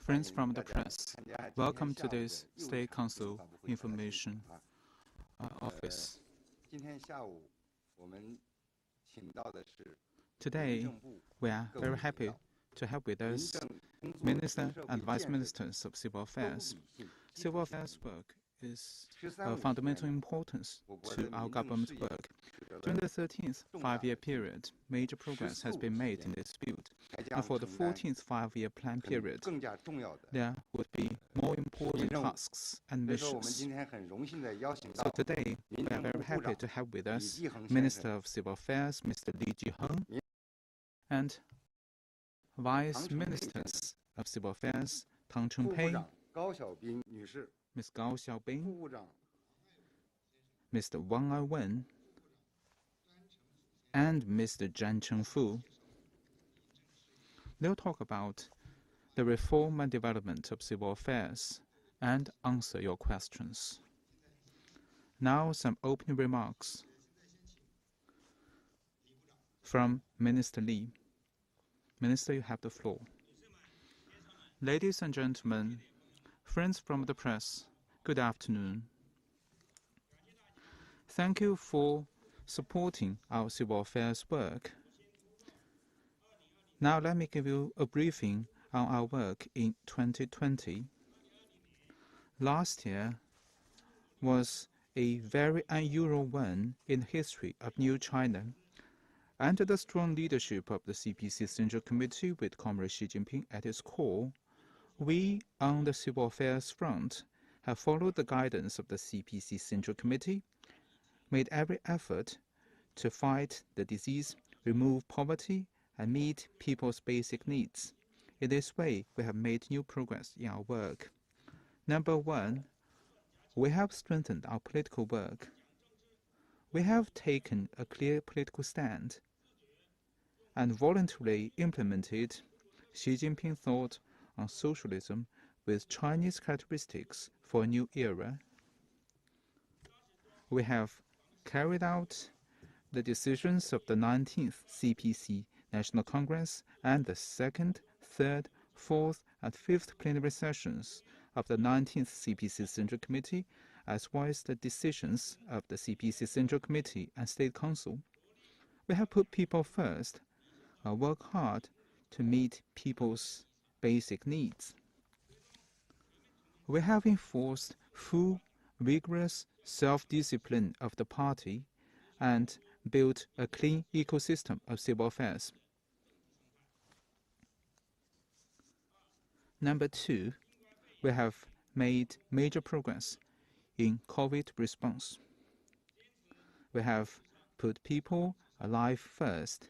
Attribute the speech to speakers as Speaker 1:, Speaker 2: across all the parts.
Speaker 1: Friends from the press, welcome to this State Council Information Office. Today, we are very happy to have with us Minister and Vice Ministers of Civil Affairs. Civil affairs work is of fundamental importance to our government work. During the 13th five-year period, major progress has been made in this field. And for the 14th five-year plan period, there would be more important tasks and missions. So today, we are very happy to have with us Minister of Civil Affairs, Mr. Li Jiheng, and Vice Ministers of Civil Affairs, Tang Chengpei, Ms. Gao Xiaobing, Mr. Wang Aiwen, and Mr. Zhan Chengfu. They'll talk about the reform and development of civil affairs and answer your questions. Now, some opening remarks from Minister Li. Minister, you have the floor. Ladies and gentlemen, friends from the press, good afternoon. Thank you for supporting our civil affairs work. Now let me give you a briefing on our work in 2020. Last year was a very unusual one in the history of New China. Under the strong leadership of the CPC Central Committee with Comrade Xi Jinping at its core, we on the civil affairs front have followed the guidance of the CPC Central Committee, made every effort to fight the disease, remove poverty, and meet people's basic needs. In this way, we have made new progress in our work. Number one, we have strengthened our political work. We have taken a clear political stand and voluntarily implemented Xi Jinping thought on socialism with Chinese characteristics for a new era. We have carried out the decisions of the 19th CPC National Congress and the 2nd, 3rd, 4th, and 5th plenary sessions of the 19th CPC Central Committee, as well as the decisions of the CPC Central Committee and State Council. We have put people first and work hard to meet people's basic needs. We have enforced full, vigorous self-discipline of the party and built a clean ecosystem of civil affairs. Number two, we have made major progress in COVID response. We have put people alive first,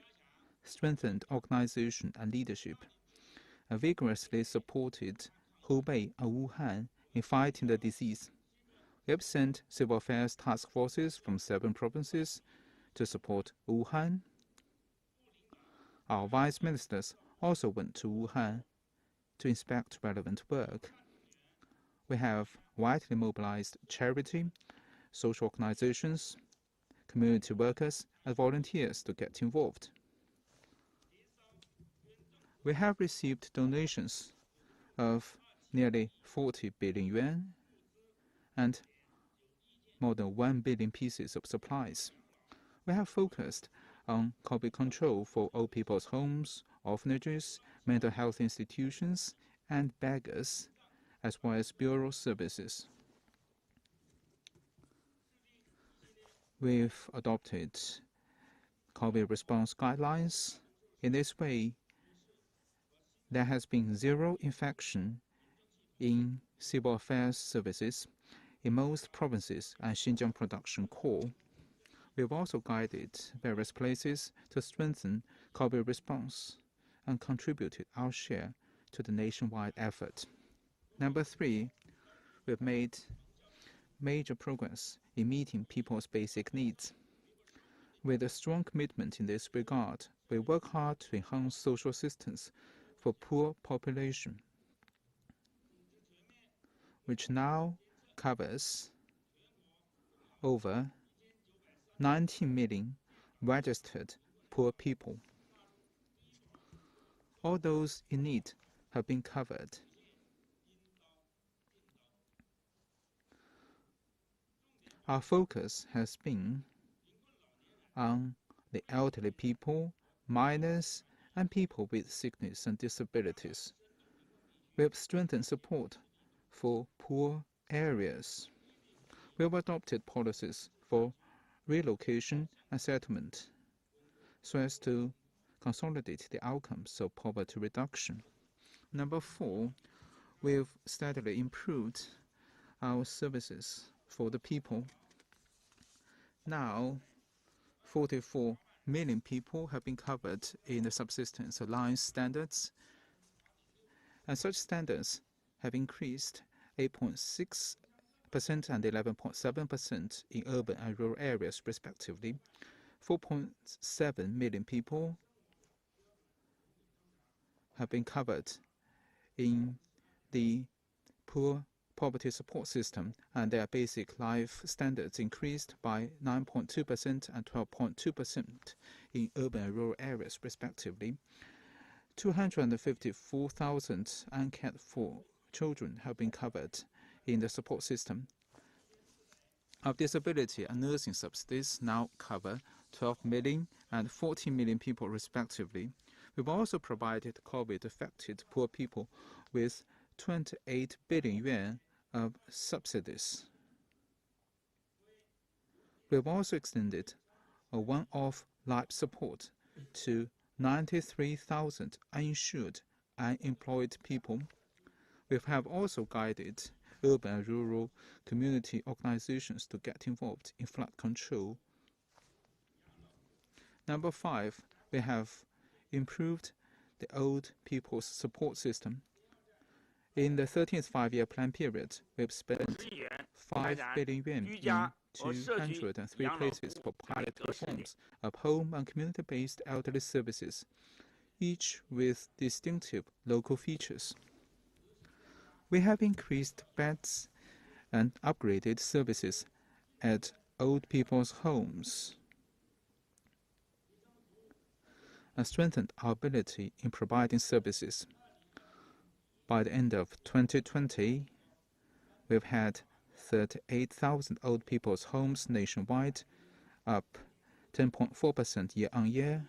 Speaker 1: strengthened organization and leadership, and vigorously supported Hubei and Wuhan in fighting the disease. We have sent civil affairs task forces from 7 provinces to support Wuhan. Our vice ministers also went to Wuhan to inspect relevant work. We have widely mobilized charity, social organizations, community workers, and volunteers to get involved. We have received donations of nearly 40 billion yuan and more than 1 billion pieces of supplies. We have focused on COVID control for old people's homes, orphanages, mental health institutions, and beggars, as well as bureau services. We've adopted COVID response guidelines. In this way, there has been 0 infection in civil affairs services in most provinces and Xinjiang production core. We've also guided various places to strengthen COVID response and contributed our share to the nationwide effort. Number 3, we've made major progress in meeting people's basic needs. With a strong commitment in this regard, we work hard to enhance social assistance for poor population, which now covers over 19 million registered poor people. All those in need have been covered. Our focus has been on the elderly people, minors, and people with sickness and disabilities. We have strengthened support for poor areas. We have adopted policies for relocation and settlement so as to consolidate the outcomes of poverty reduction. Number 4, we've steadily improved our services for the people. Now, 44 million people have been covered in the subsistence alliance standards, and such standards have increased 8.6% and 11.7% in urban and rural areas, respectively. 4.7 million people have been covered in the poverty support system, and their basic life standards increased by 9.2% and 12.2% in urban and rural areas, respectively. 254,000 uncared for children have been covered in the support system. Our disability and nursing subsidies now cover 12 million and 14 million people, respectively. We've also provided COVID-affected poor people with 28 billion yuan of subsidies. We have also extended a one-off life support to 93,000 uninsured, unemployed people. We have also guided urban and rural community organizations to get involved in flood control. Number 5, we have improved the old people's support system. In the 13th five-year plan period, we've spent 5 billion yuan in 203 places for pilot reforms of home and community-based elderly services, each with distinctive local features. We have increased beds and upgraded services at old people's homes and strengthened our ability in providing services. By the end of 2020, we've had 38,000 old people's homes nationwide, up 10.4% year-on-year,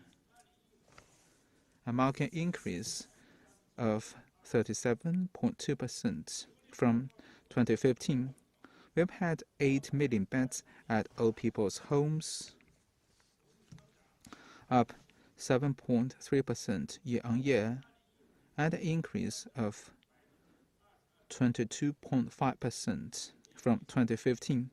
Speaker 1: and marking an increase of 37.2% from 2015. We've had 8 million beds at old people's homes, up 7.3% year-on-year, and an increase of 22.5% from 2015.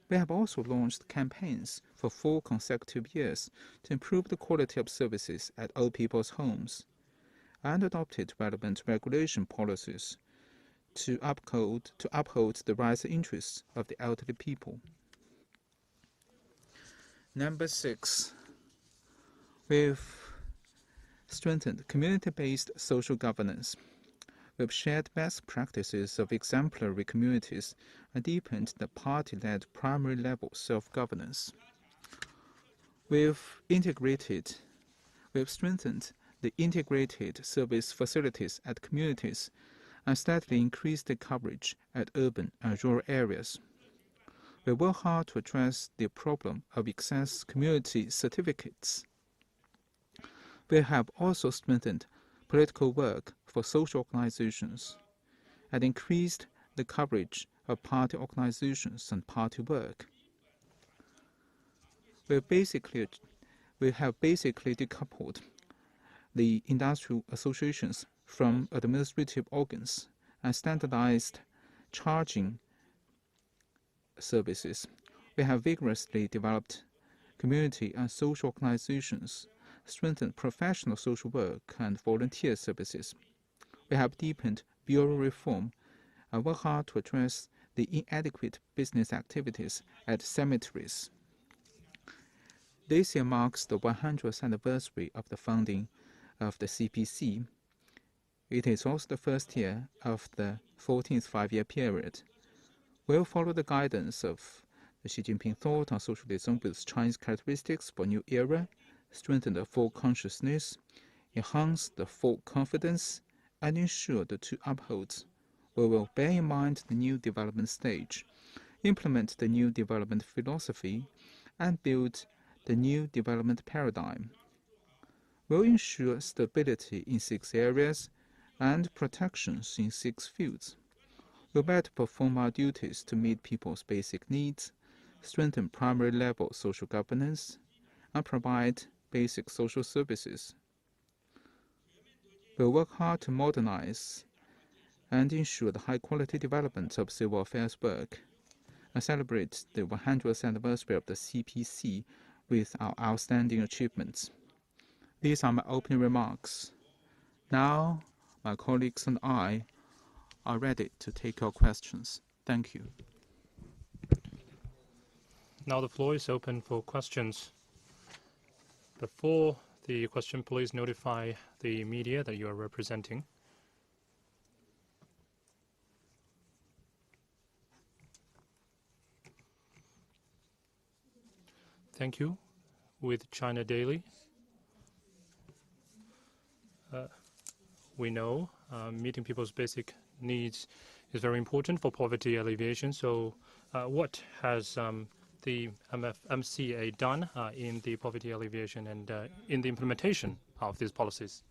Speaker 1: We have also launched campaigns for 4 consecutive years to improve the quality of services at old people's homes, and adopted relevant regulation policies to uphold the rights and interests of the elderly people. Number 6, we've strengthened community-based social governance. We've shared best practices of exemplary communities and deepened the party-led primary level self-governance. We've strengthened the integrated service facilities at communities and steadily increased the coverage at urban and rural areas. We work hard to address the problem of excess community certificates. We have also strengthened political work for social organizations and increased the coverage of party organizations and party work. We have basically decoupled the industrial associations from administrative organs and standardized charging services. We have vigorously developed community and social organizations, strengthened professional social work and volunteer services. We have deepened bureau reform and work hard to address the inadequate business activities at cemeteries. This year marks the 100th anniversary of the founding of the CPC. It is also the first year of the 14th five-year period. We'll follow the guidance of the Xi Jinping thought on socialism with Chinese characteristics for a new era, strengthen the full consciousness, enhance the full confidence, and ensure to uphold. We will bear in mind the new development stage, implement the new development philosophy, and build the new development paradigm. We'll ensure stability in 6 areas and protections in 6 fields. We'll better perform our duties to meet people's basic needs, strengthen primary level social governance, and provide basic social services. We'll work hard to modernize and ensure the high-quality development of civil affairs work, and celebrate the 100th anniversary of the CPC with our outstanding achievements. These are my opening remarks. Now, my colleagues and I are ready to take your questions. Thank you.
Speaker 2: Now the floor is open for questions. Before the question, please notify the media that you are representing. Thank you. With China Daily, we know meeting people's basic needs is very important for poverty alleviation. So what has the MCA done in the poverty alleviation and in the implementation of these policies?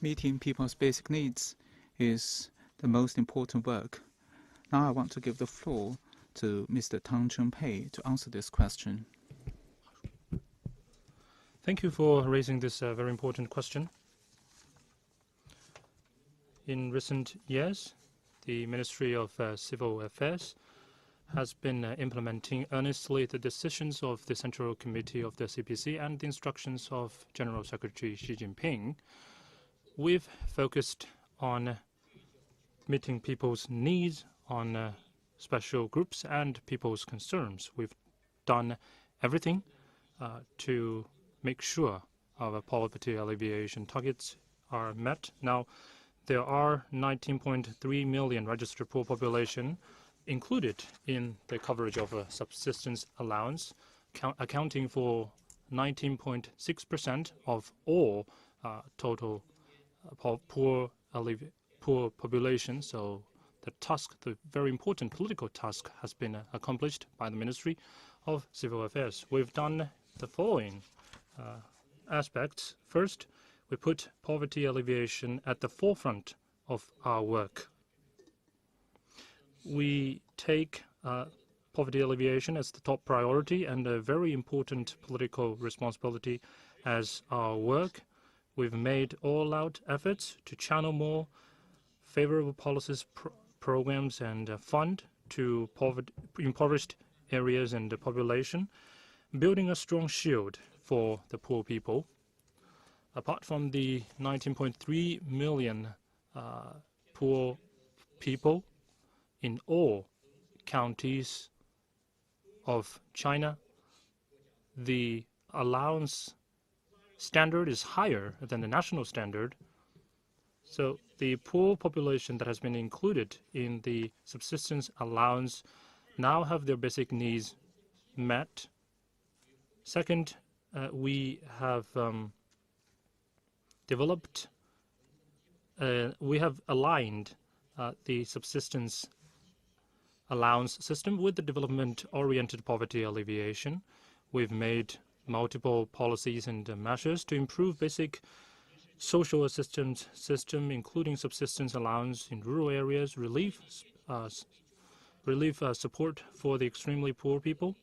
Speaker 1: Meeting people's basic needs is the most important work. Now I want to give the floor to Mr. Tang Chengpei to answer this question.
Speaker 2: Thank you for raising this very important question. In recent years, the Ministry of Civil Affairs has been implementing earnestly the decisions of the Central Committee of the CPC and the instructions of General Secretary Xi Jinping. We've focused on meeting people's needs, on special groups and people's concerns. We've done everything to make sure our poverty alleviation targets are met. Now, there are 19.3 million registered poor population included in the coverage of a subsistence allowance, accounting for 19.6% of all total poor population. So the very important political task has been accomplished by the Ministry of Civil Affairs. We've done the following aspects. First, we put poverty alleviation at the forefront of our work. We take poverty alleviation as the top priority and a very important political responsibility as our work. We've made all-out efforts to channel more favorable policies, programs and fund to impoverished areas and the population, building a strong shield for the poor people. Apart from the 19.3 million poor people in all counties of China, the allowance standard is higher than the national standard. So the poor population that has been included in the subsistence allowance now have their basic needs met. Second, we have we have aligned the subsistence allowance system with the development-oriented poverty alleviation. We've made multiple policies and measures to improve basic social assistance system, including subsistence allowance in rural areas, relief support for the extremely poor people.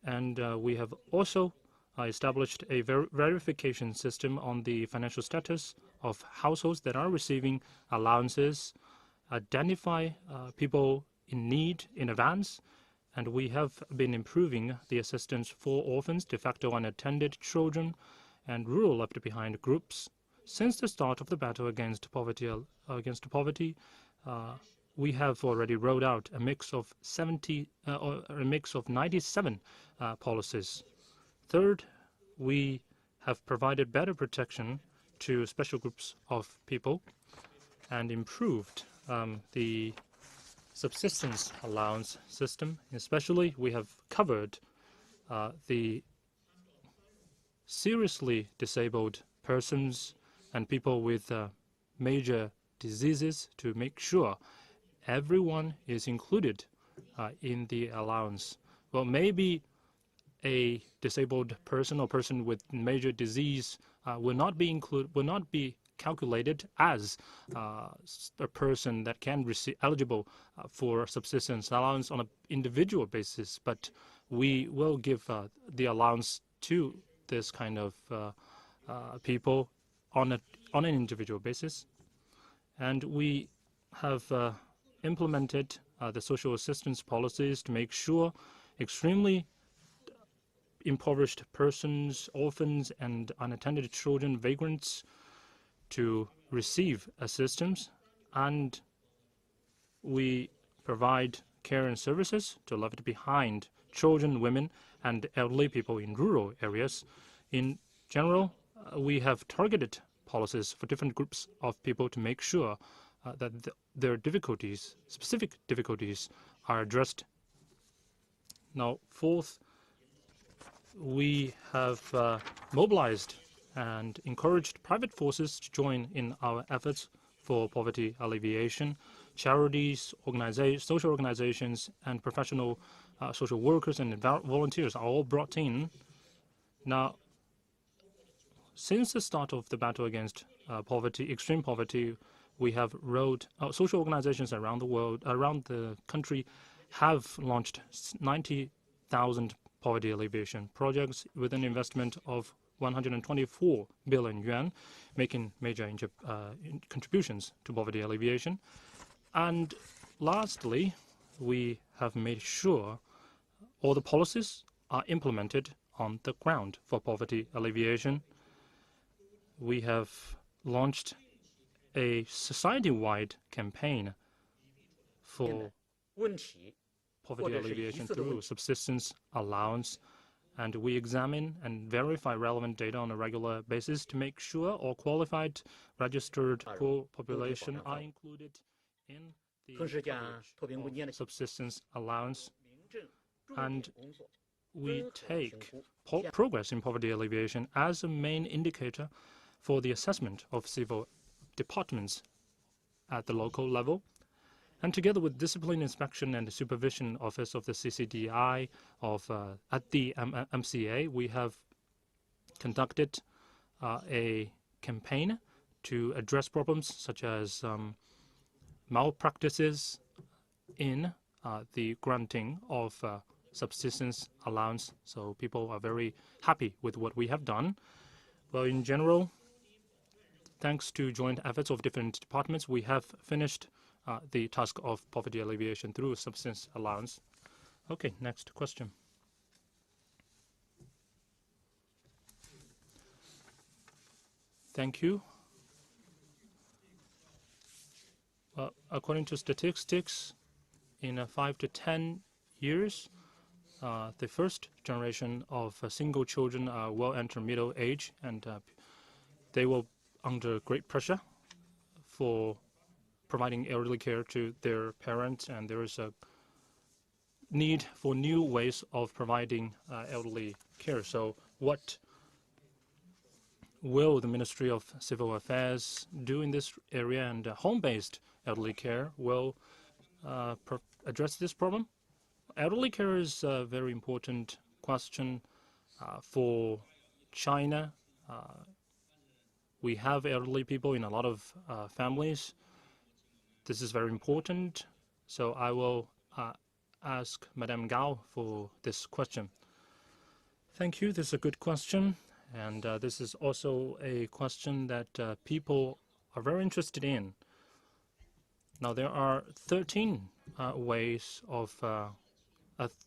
Speaker 2: And we have also established a verification system on the financial status of households that are receiving allowances, identify people in need in advance, and we have been improving the assistance for orphans, de facto unattended children, and rural left-behind groups. Since the start of the battle against poverty, we have already rolled out a mix of 97 policies. Third, we have provided better protection to special groups of people and improved the subsistence allowance system. Especially, we have covered the seriously disabled persons and people with major diseases to make sure everyone is included in the allowance. Well, maybe a disabled person or person with major disease will not be calculated as a person that can receive eligible for subsistence allowance on an individual basis, but we will give the allowance to this kind of people on an individual basis. And we have implemented the social assistance policies to make sure extremely impoverished persons, orphans, and unattended children, vagrants, to receive assistance. And we provide care and services to left behind children, women, and elderly people in rural areas. In general, we have targeted policies for different groups of people to make sure that their difficulties, specific difficulties, are addressed. Now, fourth, we have mobilized and encouraged private forces to join in our efforts for poverty alleviation. Charities, social organizations, and professional social workers and volunteers are all brought in. Now, since the start of the battle against poverty, extreme poverty, we have social organizations around the world, around the country, have launched 90,000 poverty alleviation projects with an investment of 124 billion yuan, making major contributions to poverty alleviation. And lastly, we have made sure all the policies are implemented on the ground for poverty alleviation. We have launched a society-wide campaign for poverty alleviation through subsistence allowance, and we examine and verify relevant data on a regular basis to make sure all qualified registered poor population are included in the coverage of subsistence allowance. And we take progress in poverty alleviation as a main indicator for the assessment of civil departments at the local level. And together with Discipline Inspection and Supervision Office of the CCDI at the MCA, we have conducted a campaign to address problems such as malpractices in the granting of subsistence allowance. So people are very happy with what we have done. Well, in general, thanks to joint efforts of different departments, we have finished the task of poverty alleviation through subsistence allowance. Okay, next question. Thank you. Well, according to statistics, in 5 to 10 years, the first generation of single children will enter middle age, and they will under great pressure for providing elderly care to their parents, and there is a need for new ways of providing elderly care. So what will the Ministry of Civil Affairs do in this area? And home-based elderly care will address this problem? Elderly care is a very important question for China. We have elderly people in a lot of families. This is very important. So I will ask Madame Gao for this question. Thank you. This is a good question. And this is also a question that people are very interested in. Now, there are 13 ways of,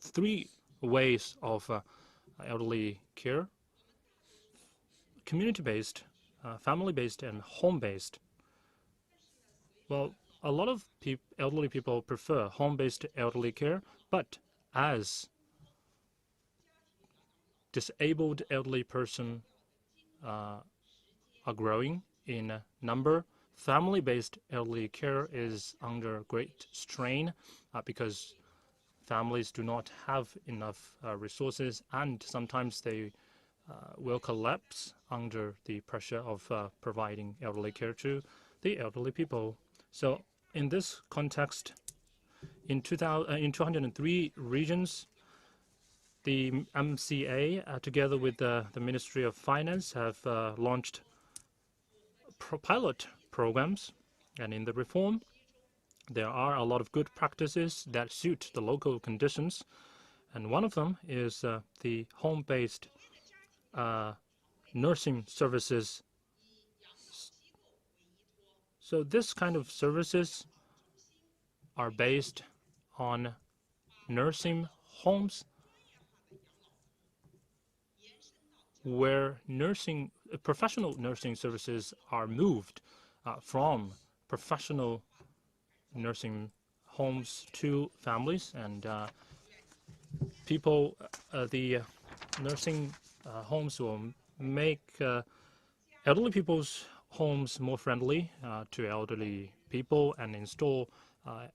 Speaker 2: 3 ways of elderly care: community-based, family-based, and home-based. Well, a lot of elderly people prefer home-based elderly care, but as disabled elderly person are growing in number, family-based elderly care is under great strain because families do not have enough resources, and sometimes they will collapse under the pressure of providing elderly care to the elderly people. So in this context, in 203 regions, the MCA, together with the Ministry of Finance, have launched pilot programs. And in the reform, there are a lot of good practices that suit the local conditions. And one of them is the home-based nursing services. So this kind of services are based on nursing homes where professional nursing services are moved from professional nursing homes to families, and the nursing homes will make elderly people's homes more friendly to elderly people and install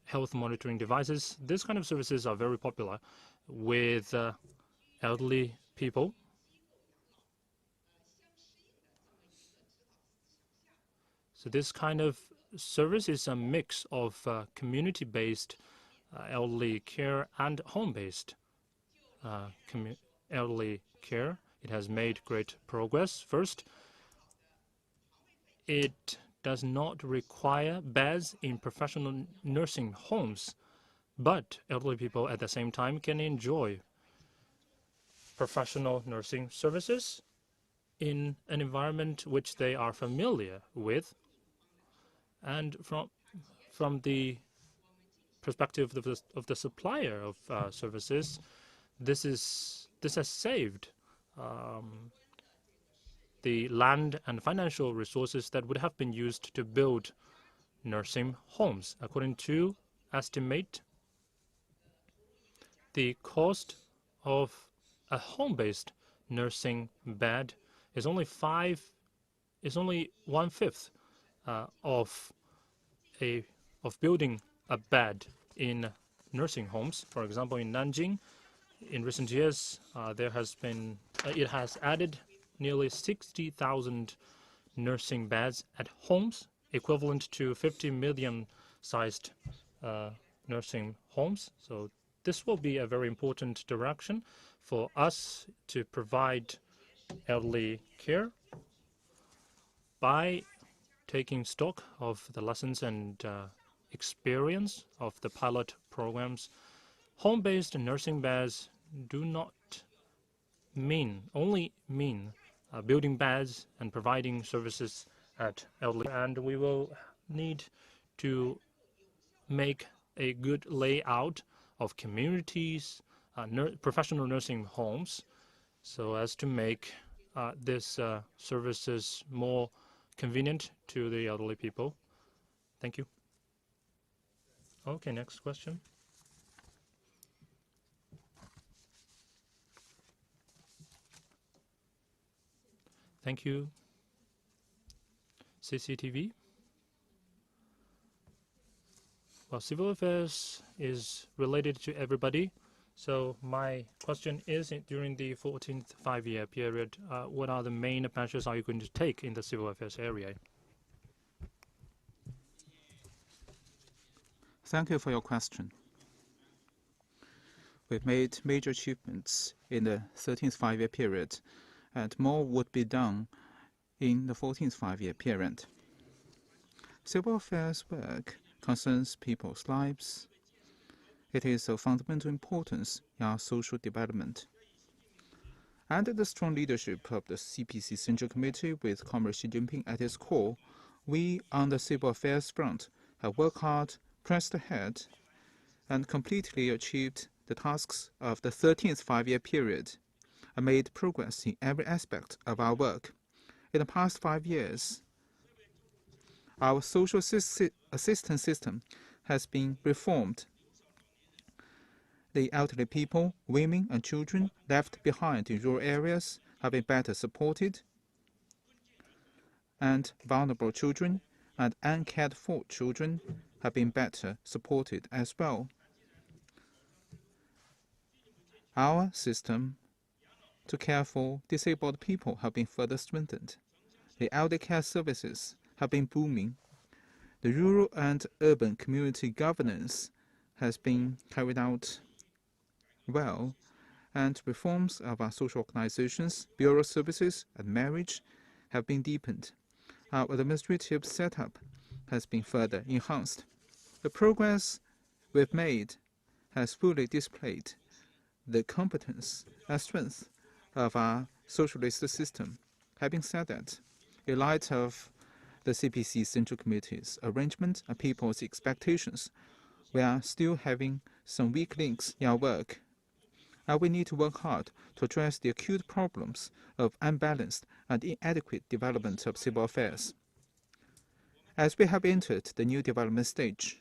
Speaker 2: health monitoring devices. This kind of services are very popular with elderly people. So this kind of service is a mix of community-based elderly care and home-based elderly care. It has made great progress. First, it does not require beds in professional nursing homes, but elderly people at the same time can enjoy professional nursing services in an environment which they are familiar with. And from the perspective of the supplier of services, this has saved the land and financial resources that would have been used to build nursing homes. According to estimate, the cost of a home-based nursing bed is only 1/5 of building a bed in nursing homes. For example, in Nanjing, in recent years, it has added nearly 60,000 nursing beds at homes, equivalent to 50 million-sized nursing homes. So this will be a very important direction for us to provide elderly care by taking stock of the lessons and experience of the pilot programs. Home-based nursing beds do not only mean building beds and providing services at elderly, and we will need to make a good layout of communities, professional nursing homes, so as to make these services more convenient to the elderly people. Thank you. Okay, next question. Thank you. CCTV. Well, civil affairs is related to everybody. So my question is, during the 14th five-year period, what are the main measures are you going to take in the civil affairs area?
Speaker 1: Thank you for your question. We've made major achievements in the 13th five-year period, and more would be done in the 14th five-year period. Civil affairs work concerns people's lives. It is of fundamental importance in our social development. Under the strong leadership of the CPC Central Committee with Comrade Xi Jinping at its core, we on the civil affairs front have worked hard, pressed ahead, and completely achieved the tasks of the 13th five-year period and made progress in every aspect of our work. In the past 5 years, our social assistance system has been reformed. The elderly people, women and children left behind in rural areas have been better supported, and vulnerable children and uncared-for children have been better supported as well. Our system to care for disabled people have been further strengthened. The elder care services have been booming. The rural and urban community governance has been carried out well, and reforms of our social organizations, bureau services, and marriage have been deepened. Our administrative setup has been further enhanced. The progress we've made has fully displayed the competence and strength of our socialist system. Having said that, in light of the CPC Central Committee's arrangement and people's expectations, we are still having some weak links in our work, and we need to work hard to address the acute problems of unbalanced and inadequate development of civil affairs. As we have entered the new development stage,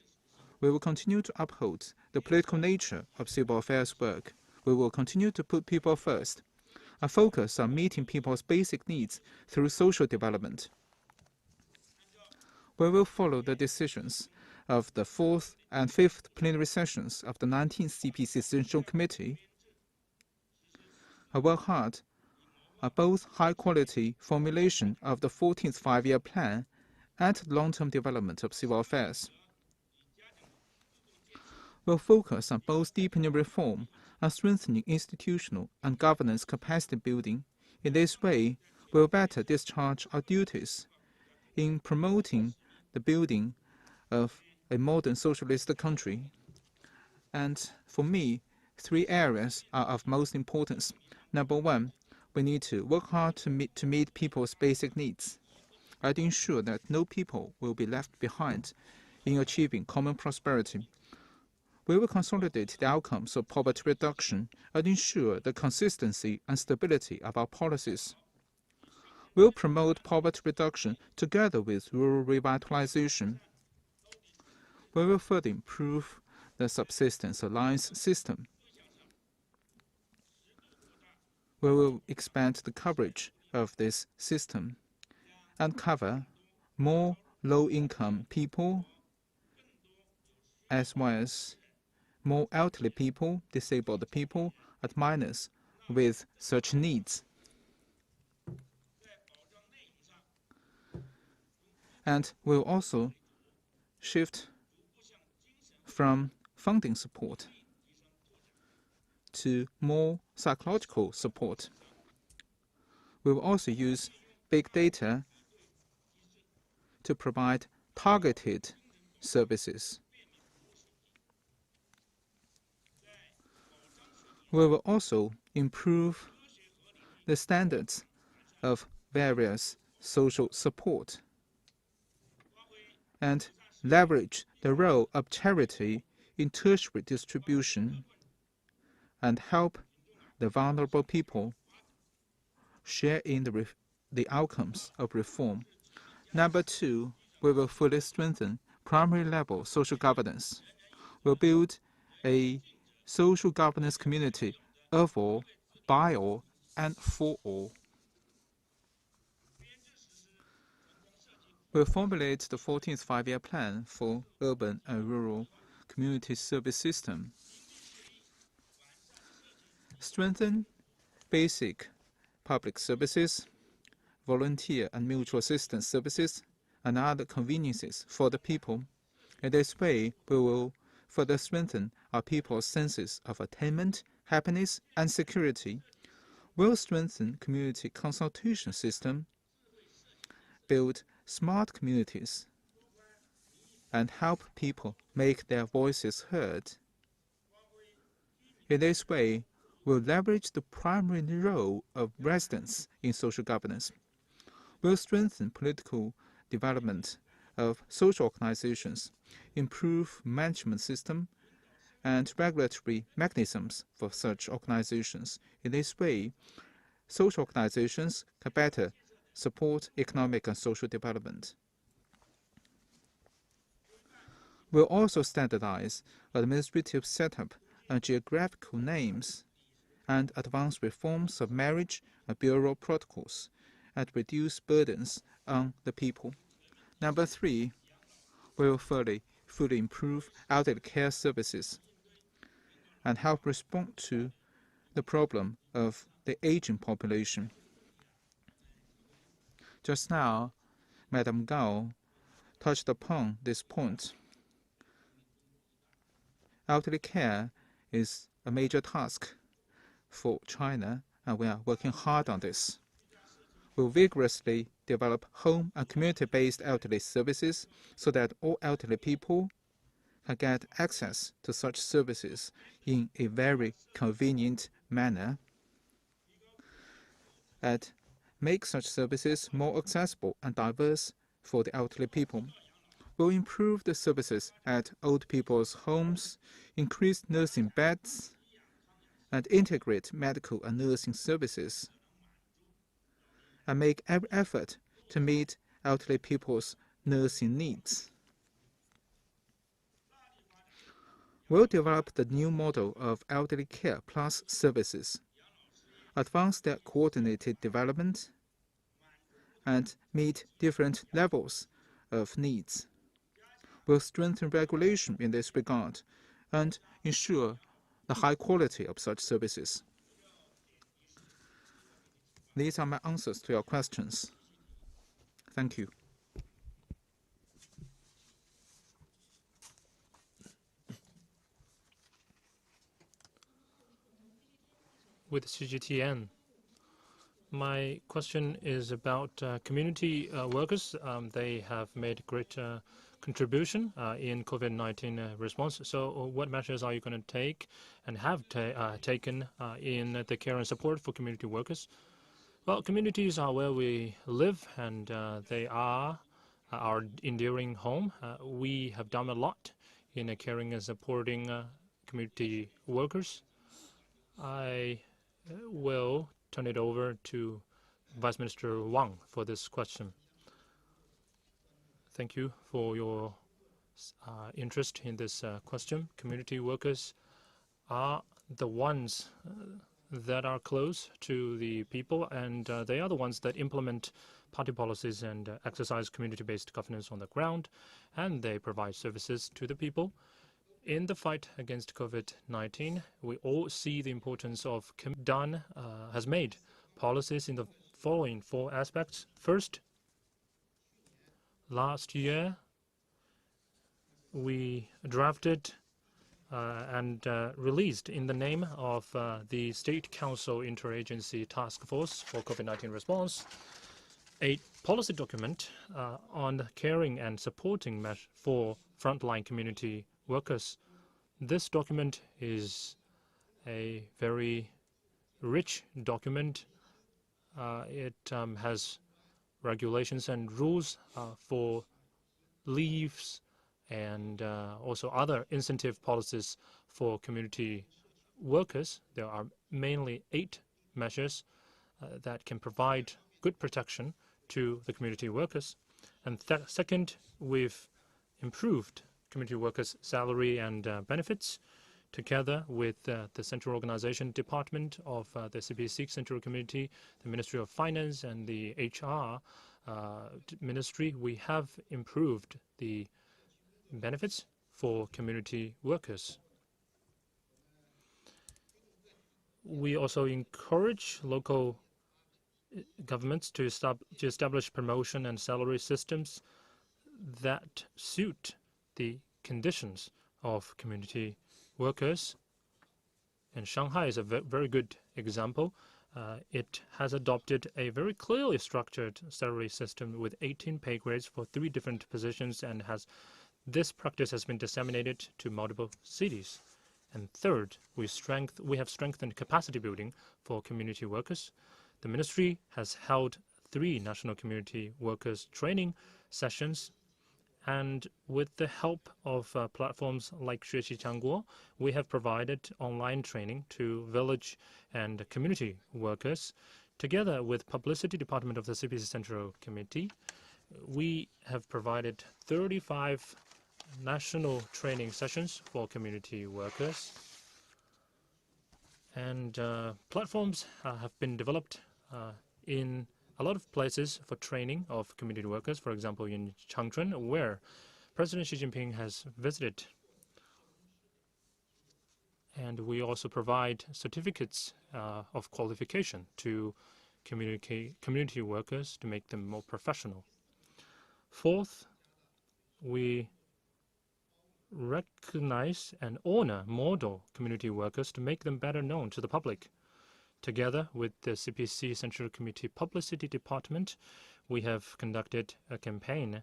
Speaker 1: we will continue to uphold the political nature of civil affairs work. We will continue to put people first and focus on meeting people's basic needs through social development. We will follow the decisions of the 4th and 5th plenary sessions of the 19th CPC Central Committee. I work hard on both high-quality formulation of the 14th Five-Year Plan and the long-term development of civil affairs. We'll focus on both deepening reform and strengthening institutional and governance capacity building. In this way, we'll better discharge our duties in promoting the building of a modern socialist country. And for me, 3 areas are of most importance. Number 1, we need to work hard to meet people's basic needs and ensure that no people will be left behind in achieving common prosperity. We will consolidate the outcomes of poverty reduction and ensure the consistency and stability of our policies. We will promote poverty reduction together with rural revitalization. We will further improve the subsistence alliance system. We will expand the coverage of this system and cover more low-income people as well as more elderly people, disabled people, and minors with such needs. And we'll also shift from funding support to more psychological support. We will also use big data to provide targeted services. We will also improve the standards of various social support and leverage the role of charity in tertiary distribution and help the vulnerable people share in the outcomes of reform. Number 2, we will fully strengthen primary level social governance. We'll build a social governance community of all, by all, and for all. We'll formulate the 14th Five-Year Plan for urban and rural community service system. Strengthen basic public services, volunteer and mutual assistance services, and other conveniences for the people. In this way, we will further strengthen our people's senses of attainment, happiness, and security. We'll strengthen community consultation system, build smart communities, and help people make their voices heard. In this way, we'll leverage the primary role of residents in social governance. We'll strengthen political development of social organizations, improve management system, and regulatory mechanisms for such organizations. In this way, social organizations can better support economic and social development. We'll also standardize administrative setup and geographical names and advance reforms of marriage and bureau protocols and reduce burdens on the people. Number 3, we will fully improve elderly care services and help respond to the problem of the aging population. Just now, Madam Gao touched upon this point. Elderly care is a major task for China, and we are working hard on this. We'll vigorously develop home and community-based elderly services so that all elderly people can get access to such services in a very convenient manner, and make such services more accessible and diverse for the elderly people. We'll improve the services at old people's homes, increase nursing beds, and integrate medical and nursing services, and make every effort to meet elderly people's nursing needs. We'll develop the new model of elderly care plus services, advance their coordinated development, and meet different levels of needs. We'll strengthen regulation in this regard and ensure the high quality of such services. These are my answers to your questions. Thank you.
Speaker 2: With CGTN, my question is about community workers. They have made great contribution in COVID-19 response. So what measures are you going to take and have taken in the care and support for community workers? Well, communities are where we live, and they are our enduring home. We have done a lot in caring and supporting community workers. I will turn it over to Vice Minister Wang for this question. Thank you for your interest in this question. Community workers are the ones that are close to the people, and they are the ones that implement party policies and exercise community-based governance on the ground, and they provide services to the people. In the fight against COVID-19, we all see the importance of has made policies in the following 4 aspects. First, last year, we drafted and released in the name of the State Council Interagency Task Force for COVID-19 response a policy document on caring and supporting measures for frontline community workers. This document is a very rich document. It has regulations and rules for leaves and also other incentive policies for community workers. There are mainly 8 measures that can provide good protection to the community workers. And second, we've improved community workers' salary and benefits together with the Central Organization Department of the CPC Central Committee, the Ministry of Finance, and the HR Ministry. We have improved the benefits for community workers. We also encourage local governments to establish promotion and salary systems that suit the conditions of community workers. And Shanghai is a very good example. It has adopted a very clearly structured salary system with 18 pay grades for 3 different positions, and this practice has been disseminated to multiple cities. And third, we have strengthened capacity building for community workers. The ministry has held 3 national community workers training sessions, and with the help of platforms like 学习强国, we have provided online training to village and community workers. Together with Publicity Department of the CPC Central Committee, we have provided 35 national training sessions for community workers. And platforms have been developed in a lot of places for training of community workers, for example, in Changchun, where President Xi Jinping has visited. And we also provide certificates of qualification to community workers to make them more professional. Fourth, we recognize and honor model community workers to make them better known to the public. Together with the CPC Central Committee Publicity Department, we have conducted a campaign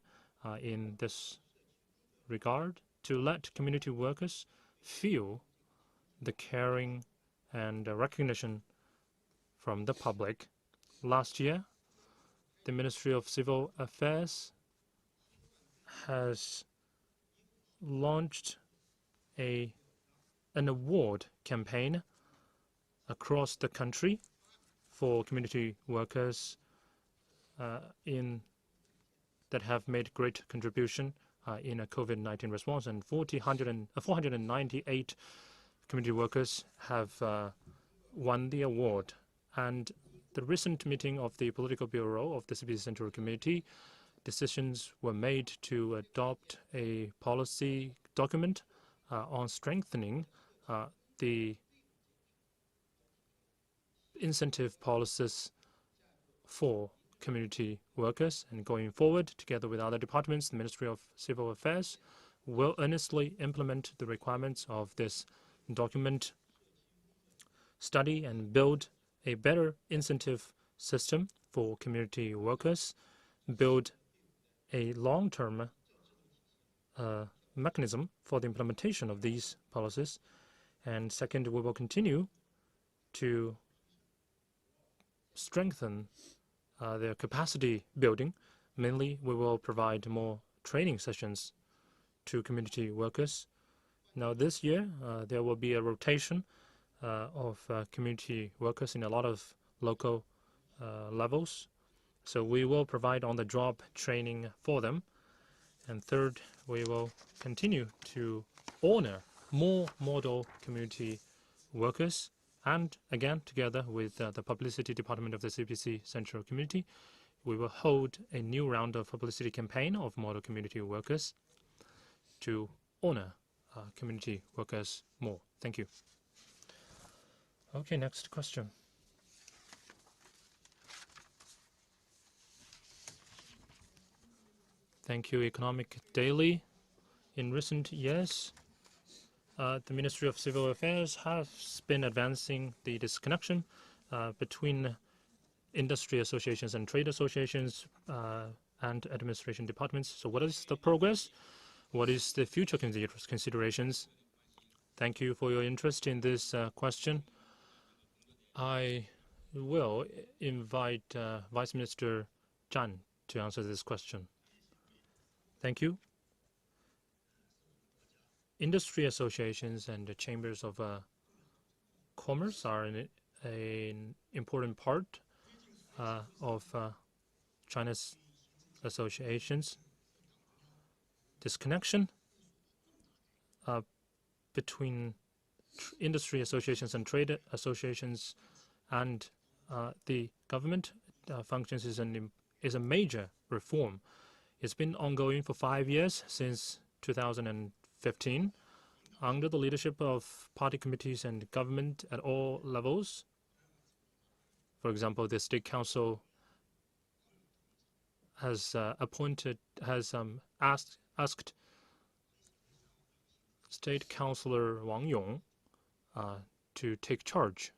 Speaker 2: in this regard to let community workers feel the caring and recognition from the public. Last year, the Ministry of Civil Affairs has launched an award campaign across the country for community workers that have made great contribution in a COVID-19 response, and 498 community workers have won the award. And the recent meeting of the Political Bureau of the CPC Central Committee, decisions were made to adopt a policy document on strengthening the incentive policies for community workers. And going forward, together with other departments, the Ministry of Civil Affairs will earnestly implement the requirements of this document, study and build a better incentive system for community workers, build a long-term mechanism for the implementation of these policies. And second, we will continue to strengthen their capacity building. Mainly, we will provide more training sessions to community workers. Now, this year, there will be a rotation of community workers in a lot of local levels. So we will provide on-the-job training for them. And third, we will continue to honor more model community workers. And again, together with the Publicity Department of the CPC Central Committee, we will hold a new round of publicity campaign of model community workers to honor community workers more. Thank you. Okay, next question. Thank you, Economic Daily. In recent years, the Ministry of Civil Affairs has been advancing the disconnection between industry associations and trade associations and administration departments. So what is the progress? What is the future considerations? Thank you for your interest in this question. I will invite Vice Minister Zhan to answer this question. Thank you. Industry associations and the chambers of commerce are an important part of China's associations. This connection between industry associations and trade associations and the government functions is a major reform. It's been ongoing for 5 years, since 2015, under the leadership of party committees and government at all levels. For example, the State Council has asked State Councillor Wang Yong to take charge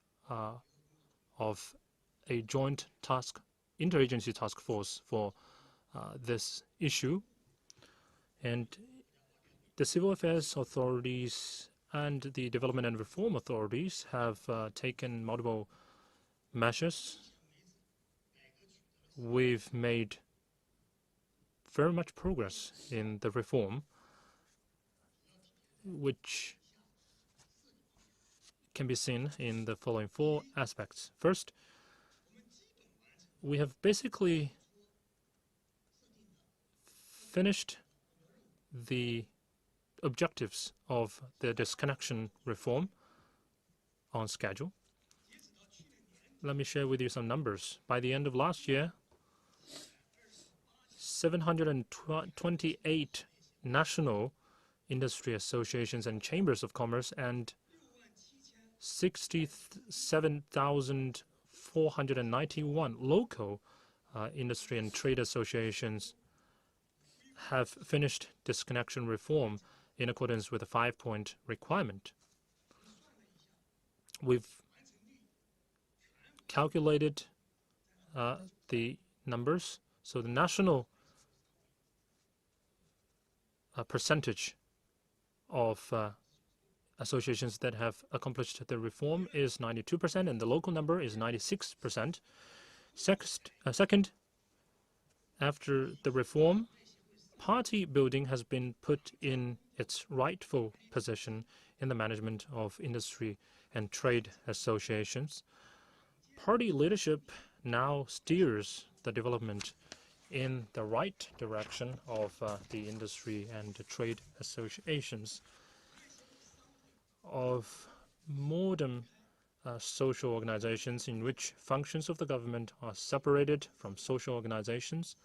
Speaker 2: of a joint interagency task force for this issue. And the civil affairs authorities and the development and reform authorities have taken multiple measures. We've made very much progress in the reform, which can be seen in the following 4 aspects. First, we have basically finished the objectives of the disconnection reform on schedule. Let me share with you some numbers. By the end of last year, 728 national industry associations and chambers of commerce and 67,491 local industry and trade associations have finished disconnection reform in accordance with the 5-point requirement. We've calculated the numbers. So the national percentage of associations that have accomplished the reform is 92%, and the local number is 96%. Second, after the reform, party building has been put in its rightful position in the management of industry and trade associations. Party leadership now steers the development in the right direction of the industry and the trade associations. Of modern social organizations in which functions of the government are separated from social organizations,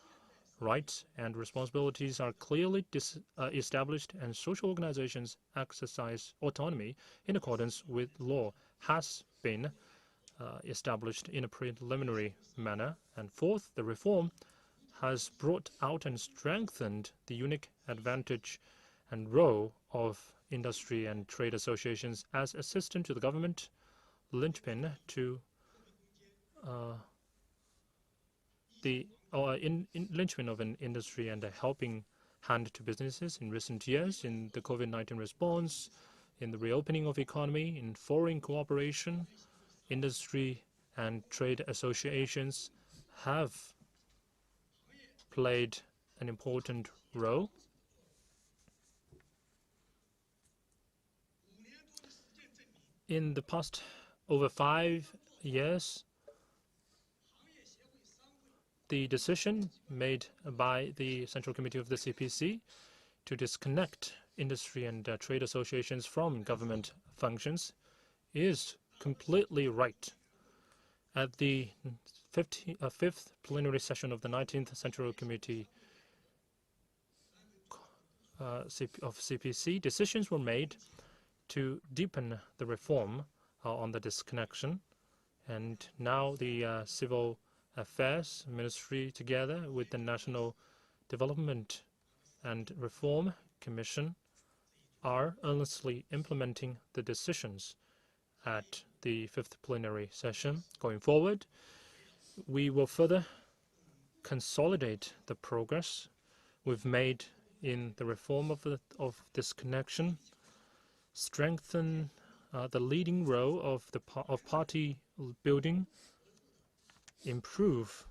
Speaker 2: rights and responsibilities are clearly established, and social organizations exercise autonomy in accordance with law has been established in a preliminary manner. And fourth, the reform has brought out and strengthened the unique advantage and role of industry and trade associations as assistant to the government, linchpin to linchpin of an industry, and a helping hand to businesses in recent years in the COVID-19 response, in the reopening of economy, in foreign cooperation. Industry and trade associations have played an important role. In the past over 5 years, the decision made by the Central Committee of the CPC to disconnect industry and trade associations from government functions is completely right. At the fifth plenary session of the 19th Central Committee of CPC, decisions were made to deepen the reform on the disconnection. And now the Civil Affairs Ministry, together with the National Development and Reform Commission, are earnestly implementing the decisions at the fifth plenary session. Going forward, we will further consolidate the progress we've made in the reform of disconnection, strengthen the leading role of party building, improve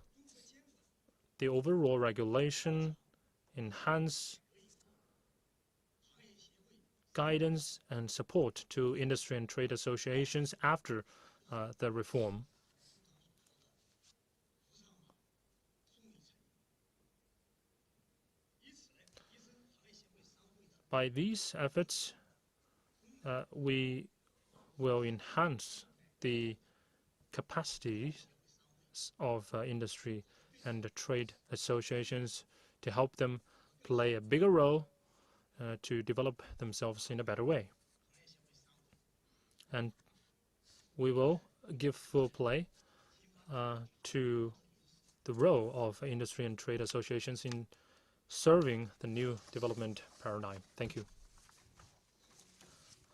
Speaker 2: the overall regulation, enhance guidance and support to industry and trade associations after the reform. By these efforts, we will enhance the capacities of industry and trade associations to help them play a bigger role to develop themselves in a better way. And we will give full play to the role of industry and trade associations in serving the new development paradigm. Thank you.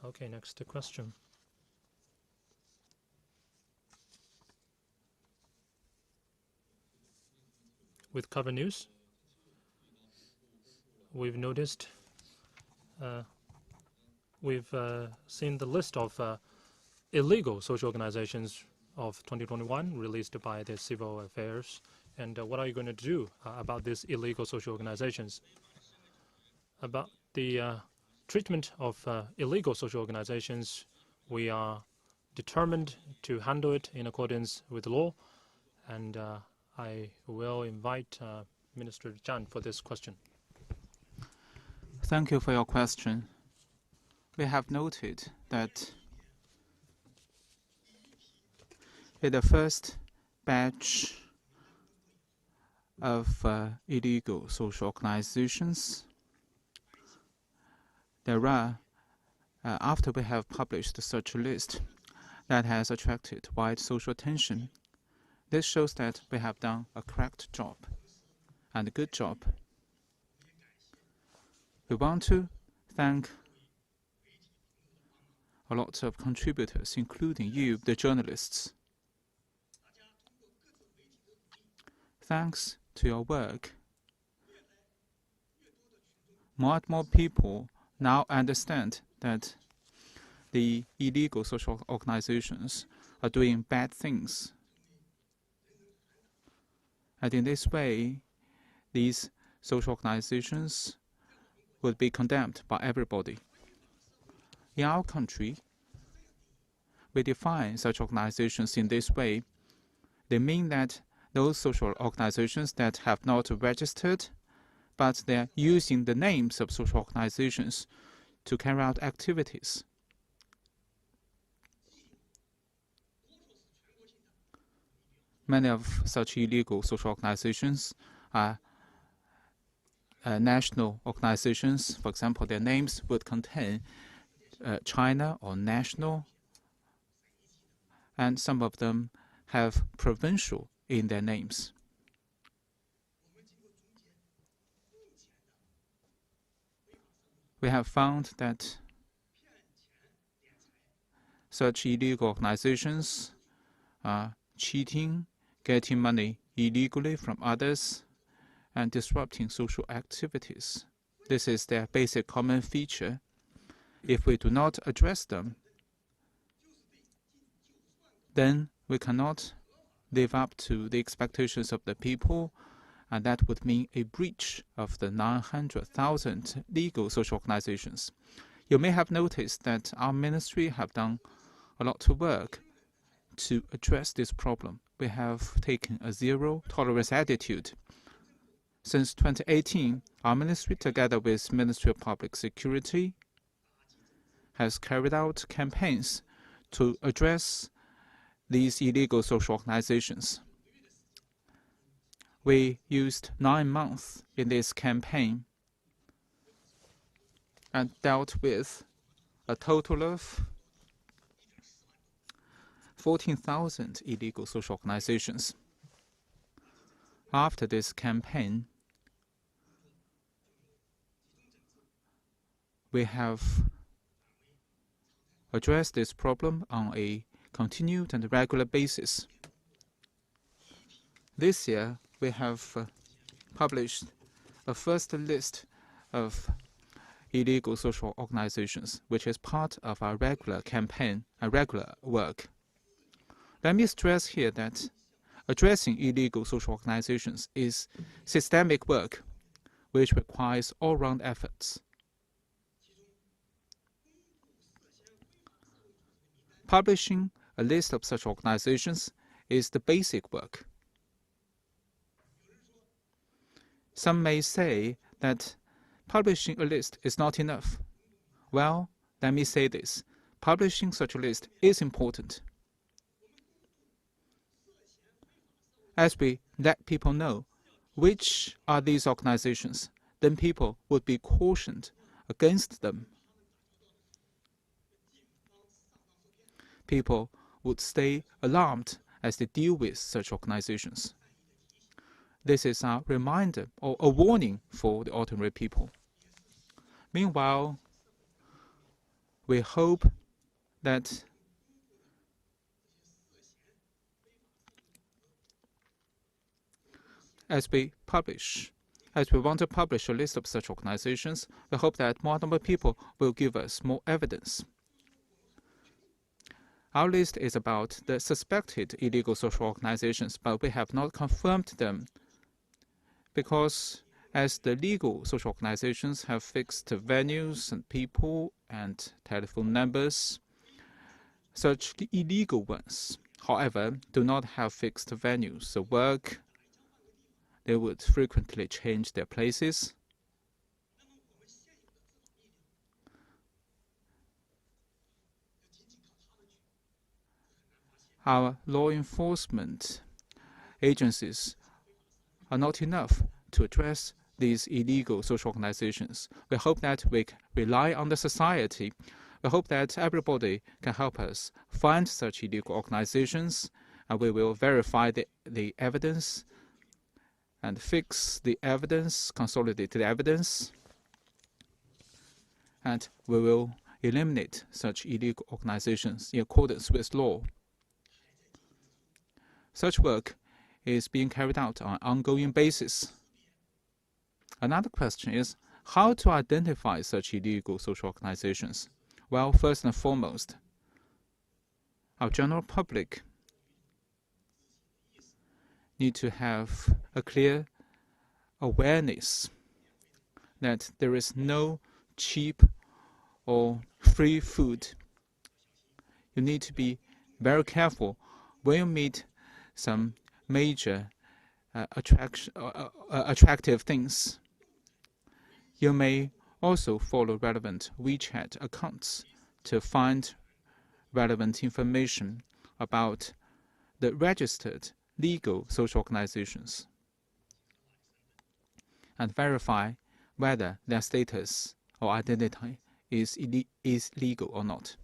Speaker 2: Okay, next question. With cover news, we've noticed, we've seen the list of illegal social organizations of 2021 released by the Civil Affairs. And what are you going to do about these illegal social organizations? About the treatment of illegal social organizations, we are determined to handle it in accordance with law. And I will invite Minister Zhang for this question.
Speaker 1: Thank you for your question. We have noted that in the first batch of illegal social organizations, there are, after we have published such a list, that has attracted wide social attention. This shows that we have done a correct job and a good job. We want to thank a lot of contributors, including you, the journalists. Thanks to your work, more and more people now understand that the illegal social organizations are doing bad things. And in this way, these social organizations would be condemned by everybody. In our country, we define such organizations in this way. They mean that those social organizations that have not registered, but they are using the names of social organizations to carry out activities. Many of such illegal social organizations are national organizations. For example, their names would contain China or national, and some of them have provincial in their names. We have found that such illegal organizations are cheating, getting money illegally from others, and disrupting social activities. This is their basic common feature. If we do not address them, then we cannot live up to the expectations of the people, and that would mean a breach of the 900,000 legal social organizations. You may have noticed that our ministry have done a lot of work to address this problem. We have taken a zero-tolerance attitude. Since 2018, our ministry, together with Ministry of Public Security, has carried out campaigns to address these illegal social organizations. We used 9 months in this campaign and dealt with a total of 14,000 illegal social organizations. After this campaign, we have addressed this problem on a continued and regular basis. This year, we have published a first list of illegal social organizations, which is part of our regular campaign and regular work. Let me stress here that addressing illegal social organizations is systemic work, which requires all-round efforts. Publishing a list of such organizations is the basic work. Some may say that publishing a list is not enough. Well, let me say this. Publishing such a list is important. As we let people know which are these organizations, then people would be cautioned against them. People would stay alarmed as they deal with such organizations. This is a reminder or a warning for the ordinary people. Meanwhile, we hope that as we want to publish a list of such organizations, we hope that more number of people will give us more evidence. Our list is about the suspected illegal social organizations, but we have not confirmed them because as the legal social organizations have fixed venues and people and telephone numbers, such illegal ones, however, do not have fixed venues. The work, they would frequently change their places. Our law enforcement agencies are not enough to address these illegal social organizations. We hope that we rely on the society We hope that everybody can help us find such illegal organizations, and we will verify the evidence and fix the evidence, consolidate the evidence, and we will eliminate such illegal organizations in accordance with law. Such work is being carried out on an ongoing basis. Another question is how to identify such illegal social organizations. Well, first and foremost, our general public need to have a clear awareness that there is no cheap or free food. You need to be very careful when you meet some major attractive things. You may also follow relevant WeChat accounts to find relevant information about the registered legal social organizations and verify whether their status or identity is legal or not.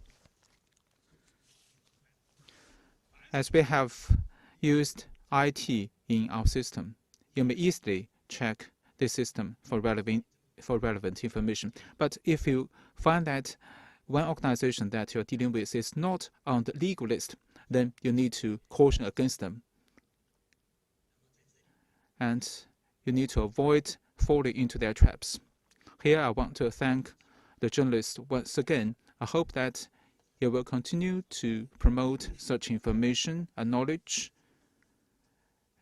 Speaker 1: As we have used IT in our system, you may easily check the system for relevant information. But if you find that one organization that you're dealing with is not on the legal list, then you need to caution against them. And you need to avoid falling into their traps. Here I want to thank the journalists once again. I hope that you will continue to promote such information and knowledge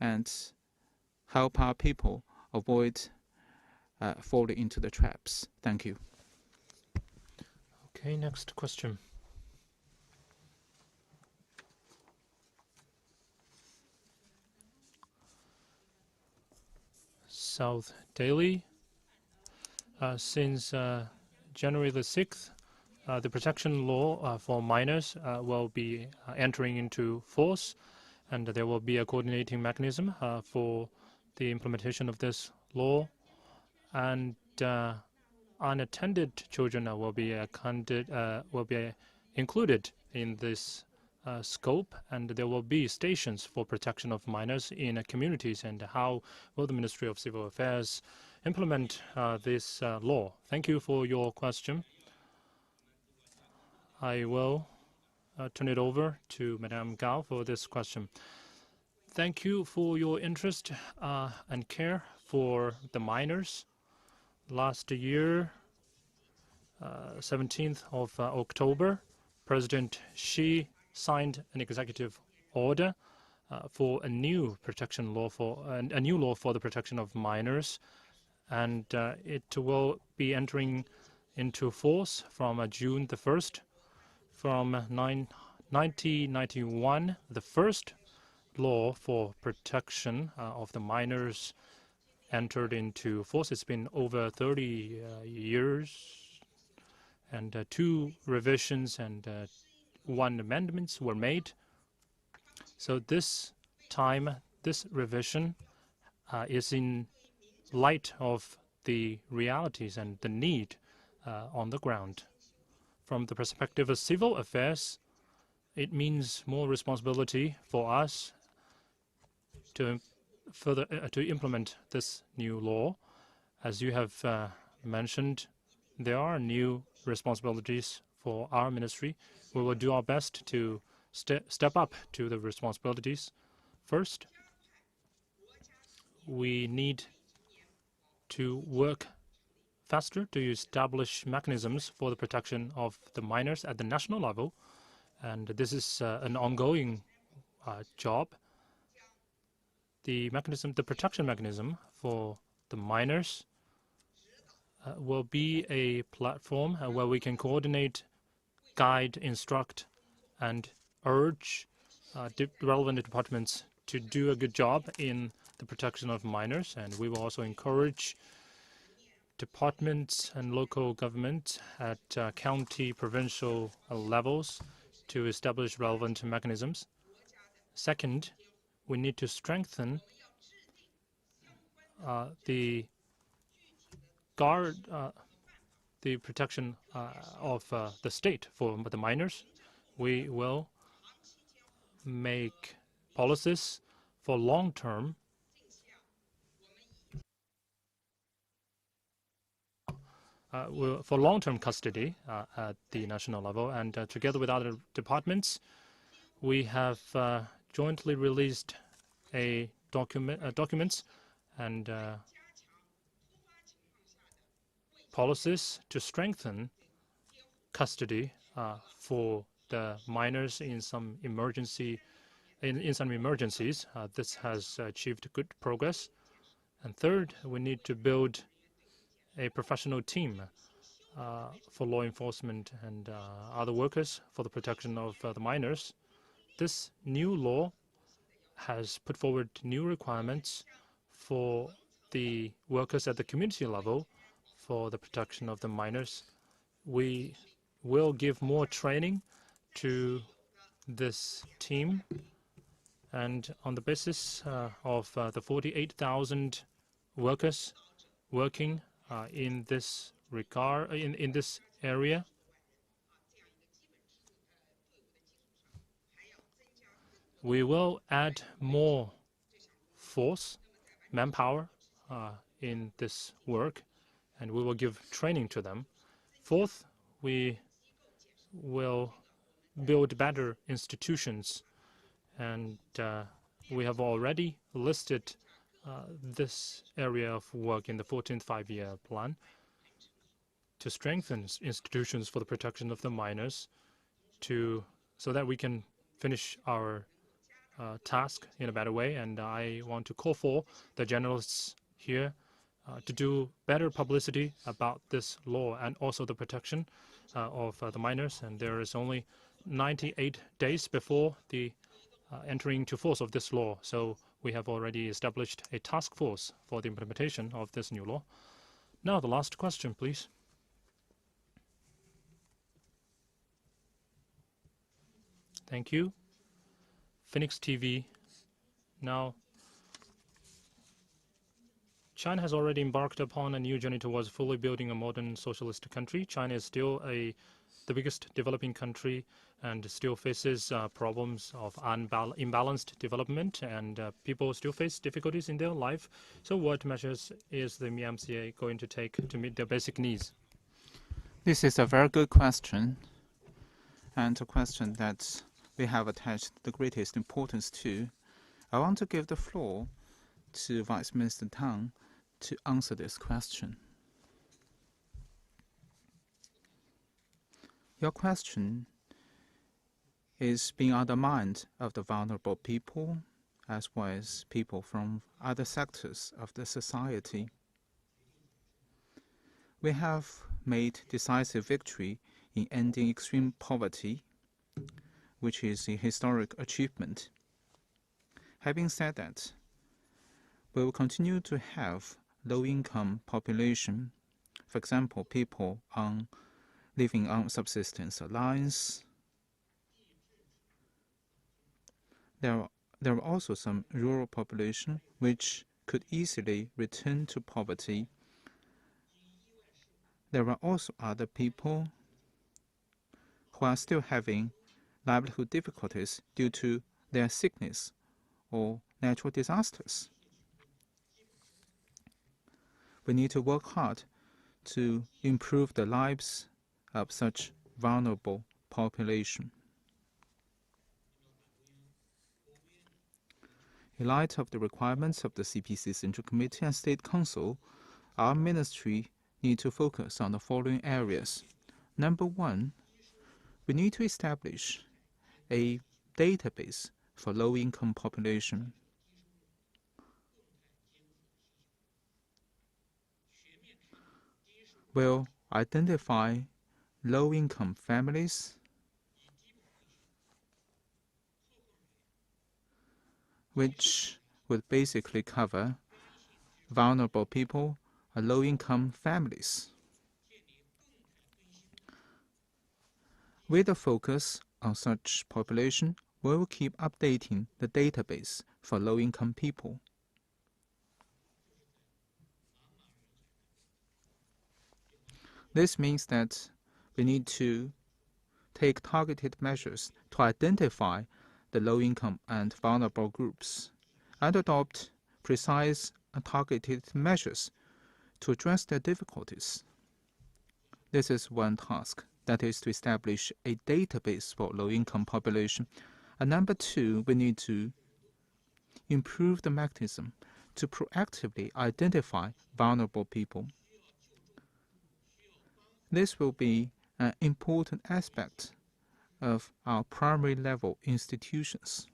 Speaker 1: and help our people avoid falling into the traps. Thank you.
Speaker 2: Okay, next question. South Daily. Since January the 6th, the protection law for minors will be entering into force, and there will be a coordinating mechanism for the implementation of this law. And unattended children will be included in this scope, and there will be stations for protection of minors in communities. And how will the Ministry of Civil Affairs implement this law? Thank you for your question. I will turn it over to Madame Gao for this question. Thank you for your interest and care for the minors. Last year, 17th of October, President Xi signed an executive order for a new protection law for a new law for the protection of minors, and it will be entering into force from June the 1st. From 1991, the first law for protection of the minors entered into force. It's been over 30 years, and 2 revisions and 1 amendments were made. So this time, this revision is in light of the realities and the need on the ground. From the perspective of civil affairs, it means more responsibility for us to implement this new law. As you have mentioned, there are new responsibilities for our ministry. We will do our best to step up to the responsibilities. First, we need to work faster to establish mechanisms for the protection of the minors at the national level, and this is an ongoing job. The protection mechanism for the minors will be a platform where we can coordinate, guide, instruct, and urge relevant departments to do a good job in the protection of minors. And we will also encourage departments and local government at county, provincial levels to establish relevant mechanisms. Second, we need to strengthen the the protection of the state for the minors. We will make policies for long-term custody at the national level, and together with other departments, we have jointly released documents and policies to strengthen custody for the minors in some emergencies. This has achieved good progress. And third, we need to build a professional team for law enforcement and other workers for the protection of the minors. This new law has put forward new requirements for the workers at the community level for the protection of the minors. We will give more training to this team, and on the basis of the 48,000 workers working in this regard, in this area, we will add more force, manpower in this work, and we will give training to them. Fourth, we will build better institutions, and we have already listed this area of work in the 14th five-year plan to strengthen institutions for the protection of the minors, so that we can finish our task in a better way. And I want to call for the journalists here to do better publicity about this law and also the protection of the minors. And there is only 98 days before the entering into force of this law. So we have already established a task force for the implementation of this new law. Now, the last question, please. Thank you. Phoenix TV. Now, China has already embarked upon a new journey towards fully building a modern socialist country. China is still the biggest developing country and still faces problems of imbalanced development, and people still face difficulties in their life. So what measures is the MCA going to take to meet their basic needs?
Speaker 1: This is a very good question, and a question that we have attached the greatest importance to. I want to give the floor to Vice Minister Tang to answer this question. Your question is being on the mind of the vulnerable people as well as people from other sectors of the society. We have made decisive victory in ending extreme poverty, which is a historic achievement. Having said that, we will continue to have low-income population, for example, people living on subsistence allowance. There are also some rural population which could easily return to poverty. There are also other people who are still having livelihood difficulties due to their sickness or natural disasters. We need to work hard to improve the lives of such vulnerable population. In light of the requirements of the CPC Central Committee and State Council, our ministry need to focus on the following areas. Number one, we need to establish a database for low-income population. We'll identify low-income families which would basically cover vulnerable people and low-income families. With a focus on such population, we will keep updating the database for low-income people. This means that we need to take targeted measures to identify the low-income and vulnerable groups and adopt precise and targeted measures to address their difficulties. This is one task, that is to establish a database for low-income population. And number two, we need to improve the mechanism to proactively identify vulnerable people. This will be an important aspect of our primary level institutions.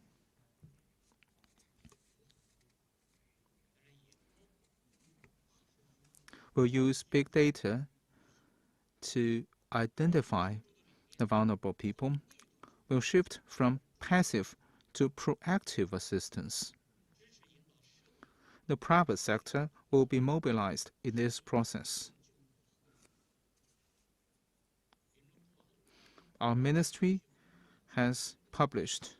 Speaker 1: We'll use big data to identify the vulnerable people. We'll shift from passive to proactive assistance. The private sector will be mobilized in this process. Our ministry has published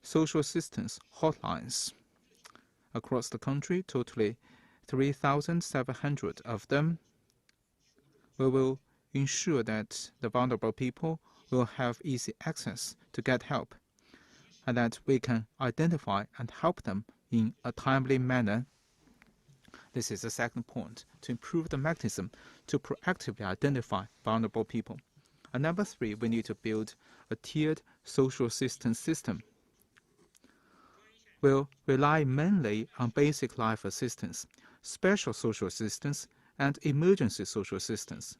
Speaker 1: social assistance hotlines across the country, totally 3,700 of them. We will ensure that the vulnerable people will have easy access to get help, and that we can identify and help them in a timely manner. This is the second point, to improve the mechanism to proactively identify vulnerable people. And number three, we need to build a tiered social assistance system. We'll rely mainly on basic life assistance, special social assistance, and emergency social assistance,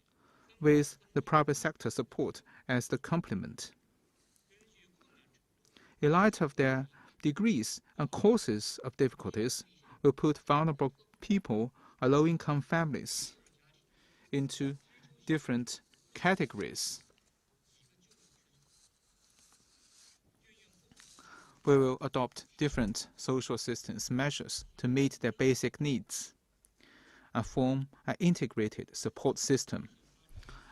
Speaker 1: with the private sector support as the complement. In light of their degrees and causes of difficulties, we'll put vulnerable people or low-income families into different categories. We will adopt different social assistance measures to meet their basic needs and form an integrated support system.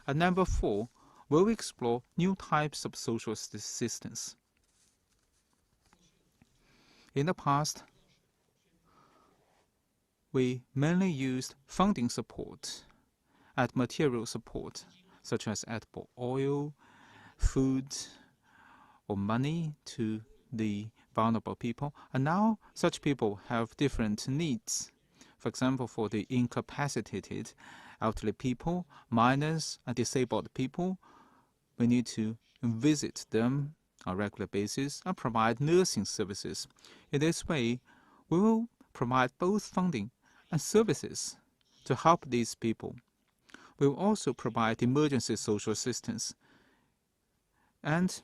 Speaker 1: And number four, we'll explore new types of social assistance. In the past, we mainly used funding support and material support, such as edible oil, food, or money to the vulnerable people. And now such people have different needs. For example, for the incapacitated, elderly people, minors, and disabled people, we need to visit them on a regular basis and provide nursing services. In this way, we will provide both funding and services to help these people. We will also provide emergency social assistance and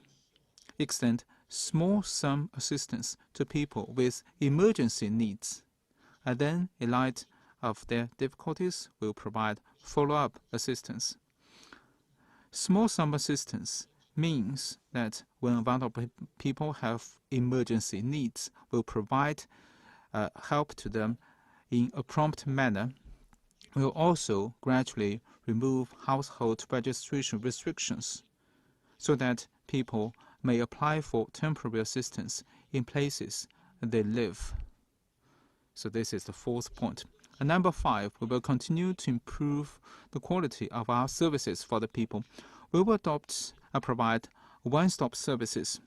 Speaker 1: extend small sum assistance to people with emergency needs. And then, in light of their difficulties, we will provide follow-up assistance. Small sum assistance means that when vulnerable people have emergency needs, we'll provide help to them in a prompt manner. We'll also gradually remove household registration restrictions so that people may apply for temporary assistance in places they live. So this is the fourth point. And number five, we will continue to improve the quality of our services for the people. We will adopt and provide one-stop services.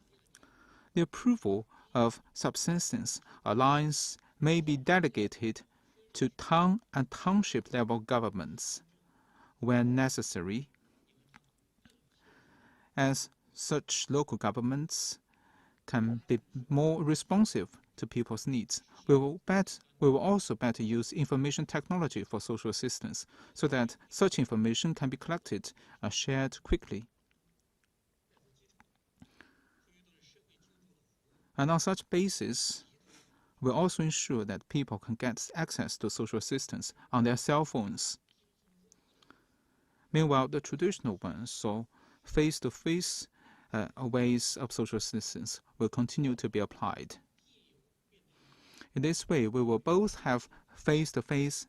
Speaker 1: The approval of subsistence allowance may be delegated to town and township level governments when necessary, as such local governments can be more responsive to people's needs. We will also better use information technology for social assistance so that such information can be collected and shared quickly. And on such basis, we also ensure that people can get access to social assistance on their cell phones. Meanwhile, the traditional ones, so face-to-face ways of social assistance, will continue to be applied. In this way, we will both have face-to-face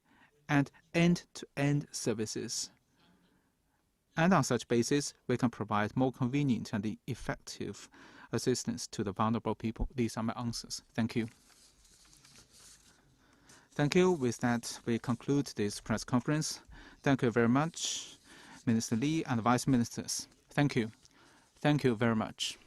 Speaker 1: and end-to-end services. And on such basis, we can provide more convenient and effective assistance to the vulnerable people. These are my answers. Thank you. Thank you. With that, we conclude this press conference. Thank you very much, Minister Li and Vice Ministers. Thank you. Thank you very much.